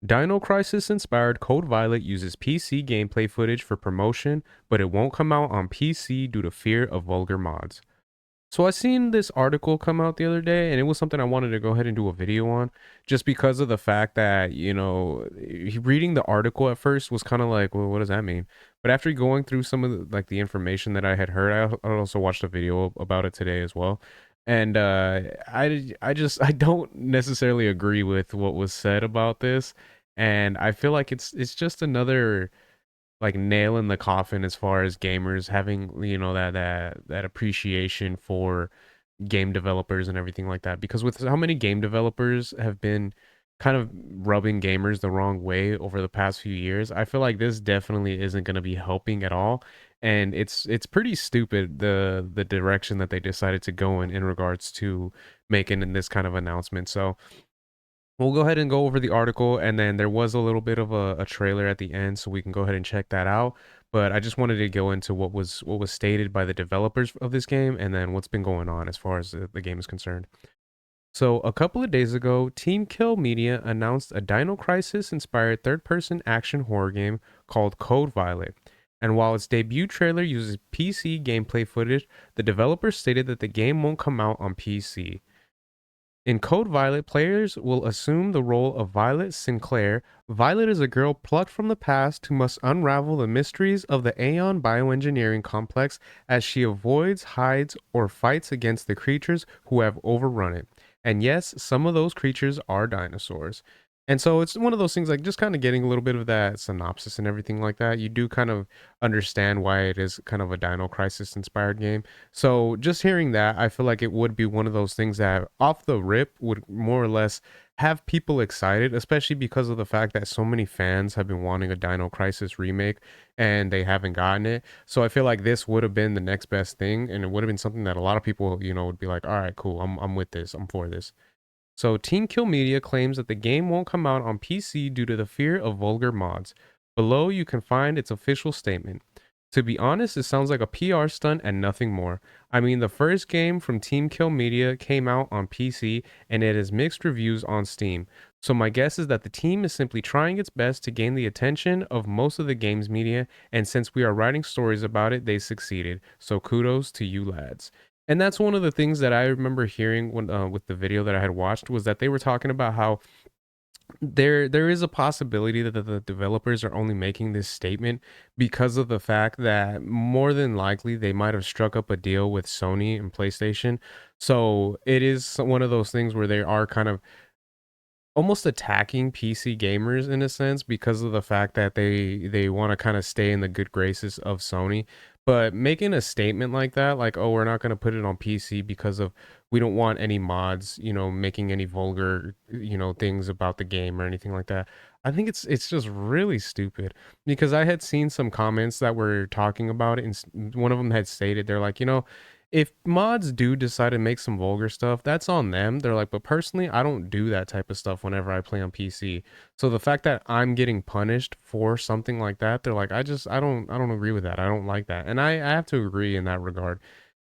Dino Crisis inspired Code Violet uses PC gameplay footage for promotion, but it won't come out on PC due to fear of vulgar mods. So I seen this article come out the other day, and it was something I wanted to go ahead and do a video on, just because of the fact that reading the article at first was kind of like, well, what does that mean? But after going through some of the information that I had heard, I also watched a video about it today as well, and I don't necessarily agree with what was said about this, and I feel like it's just another like nail in the coffin as far as gamers having that appreciation for game developers and everything like that, because with how many game developers have been kind of rubbing gamers the wrong way over the past few years, I feel like this definitely isn't going to be helping at all. And it's pretty stupid the direction that they decided to go in regards to making this kind of announcement. So we'll go ahead and go over the article, and then there was a little bit of a trailer at the end, so we can go ahead and check that out. But I just wanted to go into what was stated by the developers of this game, and then what's been going on as far as the game is concerned. So a couple of days ago, Team Kill Media announced a Dino Crisis inspired third-person action horror game called Code Violet. And while its debut trailer uses PC gameplay footage, the developers stated that the game won't come out on PC. In Code Violet, players will assume the role of Violet Sinclair. Violet is a girl plucked from the past who must unravel the mysteries of the Aeon bioengineering complex as she avoids, hides, or fights against the creatures who have overrun it. And yes, some of those creatures are dinosaurs. And so it's one of those things, like just kind of getting a little bit of that synopsis and everything like that. You do kind of understand why it is kind of a Dino Crisis inspired game. So just hearing that, I feel like it would be one of those things that off the rip would more or less have people excited, especially because of the fact that so many fans have been wanting a Dino Crisis remake and they haven't gotten it. So I feel like this would have been the next best thing, and it would have been something that a lot of people, would be like, all right, cool, I'm with this, I'm for this. So, Team Kill Media claims that the game won't come out on PC due to the fear of vulgar mods. Below, you can find its official statement. To be honest, it sounds like a PR stunt and nothing more. I mean, the first game from Team Kill Media came out on PC and it has mixed reviews on Steam. So, my guess is that the team is simply trying its best to gain the attention of most of the games media, and since we are writing stories about it, they succeeded. So, kudos to you lads. And that's one of the things that I remember hearing when with the video that I had watched, was that they were talking about how there is a possibility that the developers are only making this statement because of the fact that more than likely they might have struck up a deal with Sony and PlayStation. So it is one of those things where they are kind of almost attacking PC gamers in a sense, because of the fact that they want to kind of stay in the good graces of Sony. But making a statement like that, like, oh, we're not going to put it on PC because of we don't want any mods, making any vulgar, things about the game or anything like that. I think it's just really stupid, because I had seen some comments that were talking about it, and one of them had stated, they're like, if mods do decide to make some vulgar stuff, that's on them. They're like, but personally, I don't do that type of stuff whenever I play on PC. So the fact that I'm getting punished for something like that, they're like, I don't agree with that. I don't like that. And I have to agree in that regard,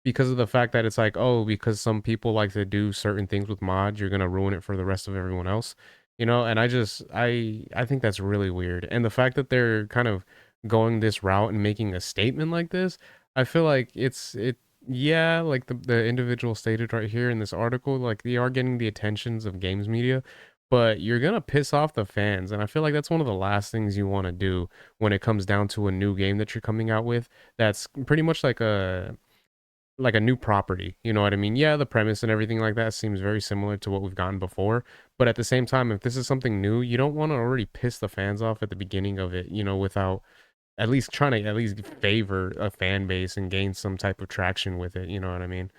because of the fact that it's like, oh, because some people like to do certain things with mods, you're gonna ruin it for the rest of everyone else. And I think that's really weird. And the fact that they're kind of going this route and making a statement like this, I feel like yeah, like the individual stated right here in this article, like they are getting the attentions of games media, but you're gonna piss off the fans. And I feel like that's one of the last things you want to do when it comes down to a new game that you're coming out with, that's pretty much like a new property. You know what I mean? Yeah, the premise and everything like that seems very similar to what we've gotten before, but at the same time, if this is something new, you don't want to already piss the fans off at the beginning of it, without at least trying to at least favor a fan base and gain some type of traction with it. You know what I mean?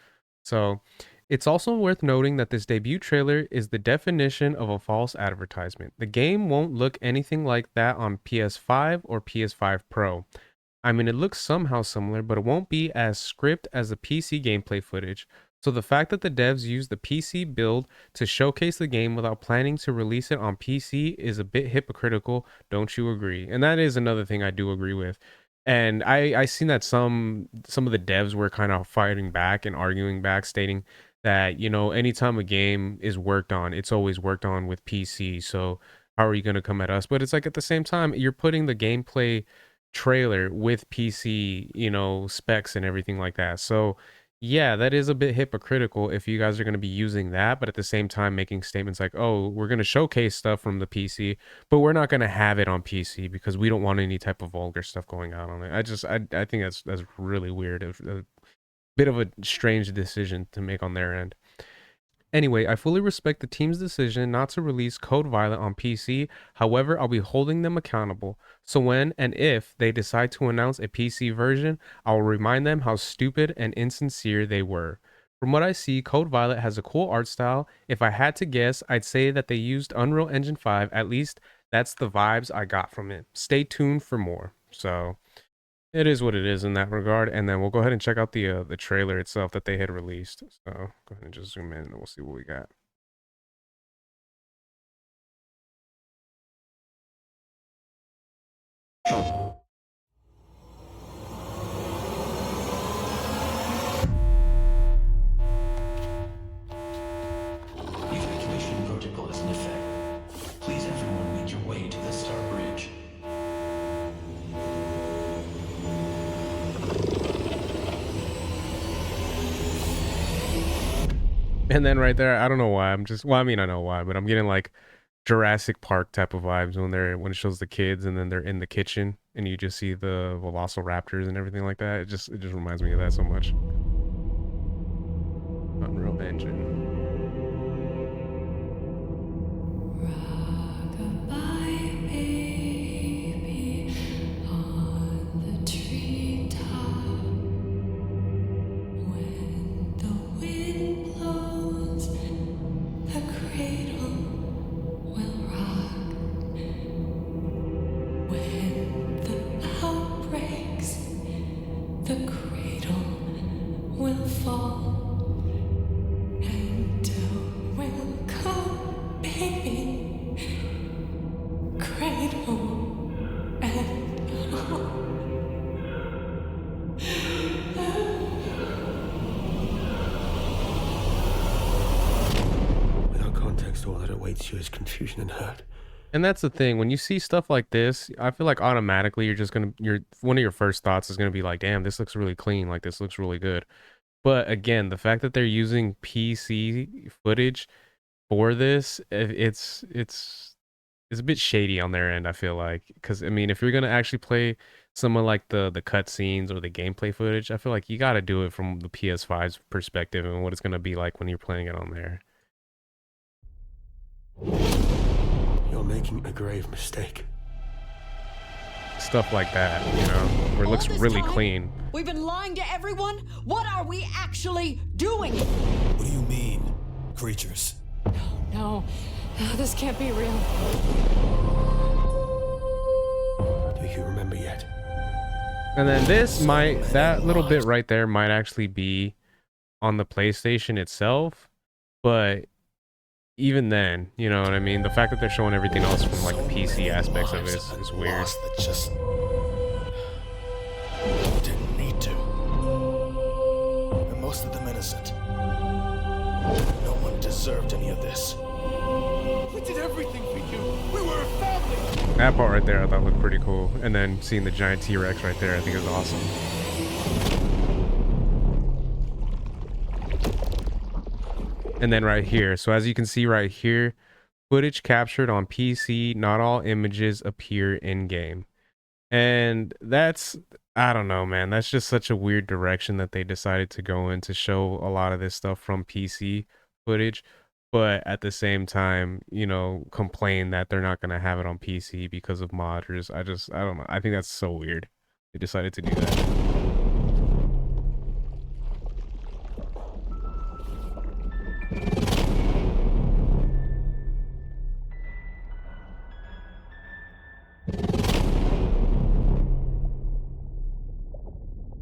So it's also worth noting that this debut trailer is the definition of a false advertisement. The game won't look anything like that on PS5 or PS5 Pro. I mean, it looks somehow similar, but it won't be as script as the PC gameplay footage. So the fact that the devs used the PC build to showcase the game without planning to release it on PC is a bit hypocritical, don't you agree? And that is another thing I do agree with. And I seen that some of the devs were kind of fighting back and arguing back, stating that, anytime a game is worked on, it's always worked on with PC. So how are you going to come at us? But it's like at the same time, you're putting the gameplay trailer with PC, you know, specs and everything like that. So yeah, that is a bit hypocritical if you guys are going to be using that, but at the same time making statements like, "Oh, we're going to showcase stuff from the PC, but we're not going to have it on PC because we don't want any type of vulgar stuff going out on it." I think that's really weird. A bit of a strange decision to make on their end. Anyway, I fully respect the team's decision not to release Code Violet on PC. However, I'll be holding them accountable. So when and if they decide to announce a PC version, I will remind them how stupid and insincere they were. From what I see, Code Violet has a cool art style. If I had to guess, I'd say that they used Unreal Engine 5. At least that's the vibes I got from it. Stay tuned for more. So it is what it is in that regard, and then we'll go ahead and check out the trailer itself that they had released. So go ahead and just zoom in, and we'll see what we got. Evacuation protocol is in effect. Please everyone make your way to the Star Bridge. And then right there, I don't know why. Well, I mean, I know why, but I'm getting like Jurassic Park type of vibes when it shows the kids and then they're in the kitchen and you just see the velociraptors and everything like that. It just reminds me of that so much. Unreal Engine. Rock-a-bye, baby, on the treetop. When the wind blows, the cradle will rock. When the bough breaks, the cradle will fall. And down will come, baby, cradle and all. Without context, all that awaits you is confusion and hurt. And that's the thing. When you see stuff like this, I feel like automatically you're one of your first thoughts is gonna be like, damn, this looks really clean, like this looks really good. But again, the fact that they're using PC footage for this, it's a bit shady on their end, I feel like. Because I mean, if you're gonna actually play some of like the cut scenes or the gameplay footage, I feel like you gotta do it from the PS5's perspective and what it's gonna be like when you're playing it on there. You're making a grave mistake. Stuff like that, you know, where it looks really clean. We've been lying to everyone? What are we actually doing? What do you mean, creatures? No, this can't be real. Do you remember yet? And then that little bit right there might actually be on the PlayStation itself, but even then, you know what I mean? The fact that they're showing everything else from like the PC aspects of it is weird. That just didn't need to. And most of them innocent. No one deserved any of this. We did everything for you. We were a family. That part right there I thought looked pretty cool. And then seeing the giant T-Rex right there, I think is awesome. And then right here, so as you can see right here, footage captured on PC, not all images appear in game. And that's, I don't know, man, that's just such a weird direction that they decided to go in to show a lot of this stuff from PC footage, but at the same time, you know, complain that they're not going to have it on PC because of modders. I don't know. I think that's so weird. They decided to do that.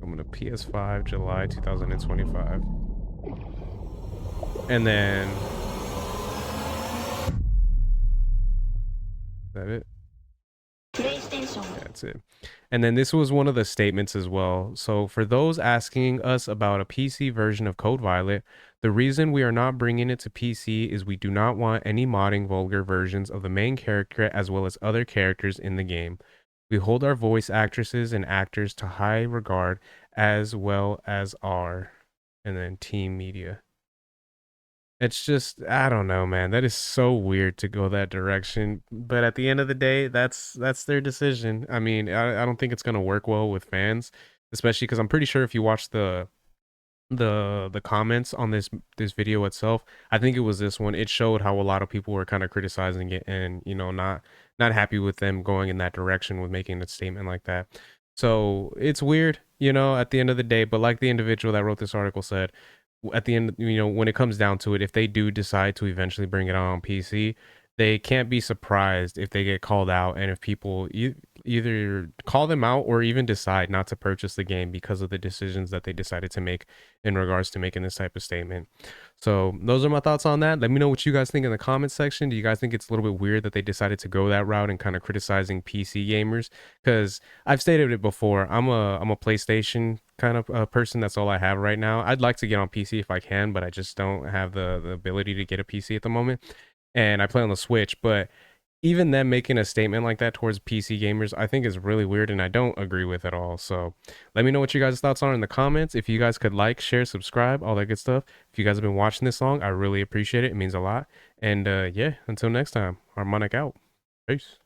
Coming to PS5, July 2025. And then... Is that it? Today's so much. That's it. And then this was one of the statements as well. So for those asking us about a PC version of Code Violet, the reason we are not bringing it to PC is we do not want any modding vulgar versions of the main character as well as other characters in the game. We hold our voice actresses and actors to high regard as well as our, and then team media. It's just, I don't know, man. That is so weird to go that direction. But at the end of the day, that's their decision. I mean, I don't think it's gonna work well with fans, especially because I'm pretty sure if you watch the comments on this video itself, I think it was this one, it showed how a lot of people were kind of criticizing it and, you know, not happy with them going in that direction with making a statement like that. So it's weird, you know, at the end of the day. But like the individual that wrote this article said, at the end, you know, when it comes down to it, if they do decide to eventually bring it on PC, they can't be surprised if they get called out and if people either call them out or even decide not to purchase the game because of the decisions that they decided to make in regards to making this type of statement. So those are my thoughts on that. Let me know what you guys think in the comment section. Do you guys think it's a little bit weird that they decided to go that route and kind of criticizing PC gamers? Because I've stated it before, I'm a PlayStation kind of person. That's all I have right now. I'd like to get on PC if I can, but I just don't have the ability to get a PC at the moment. And I play on the Switch, but even them making a statement like that towards PC gamers, I think is really weird and I don't agree with at all. So let me know what you guys' thoughts are in the comments. If you guys could like, share, subscribe, all that good stuff. If you guys have been watching this long, I really appreciate it. It means a lot. And yeah, until next time, Harmonic out. Peace.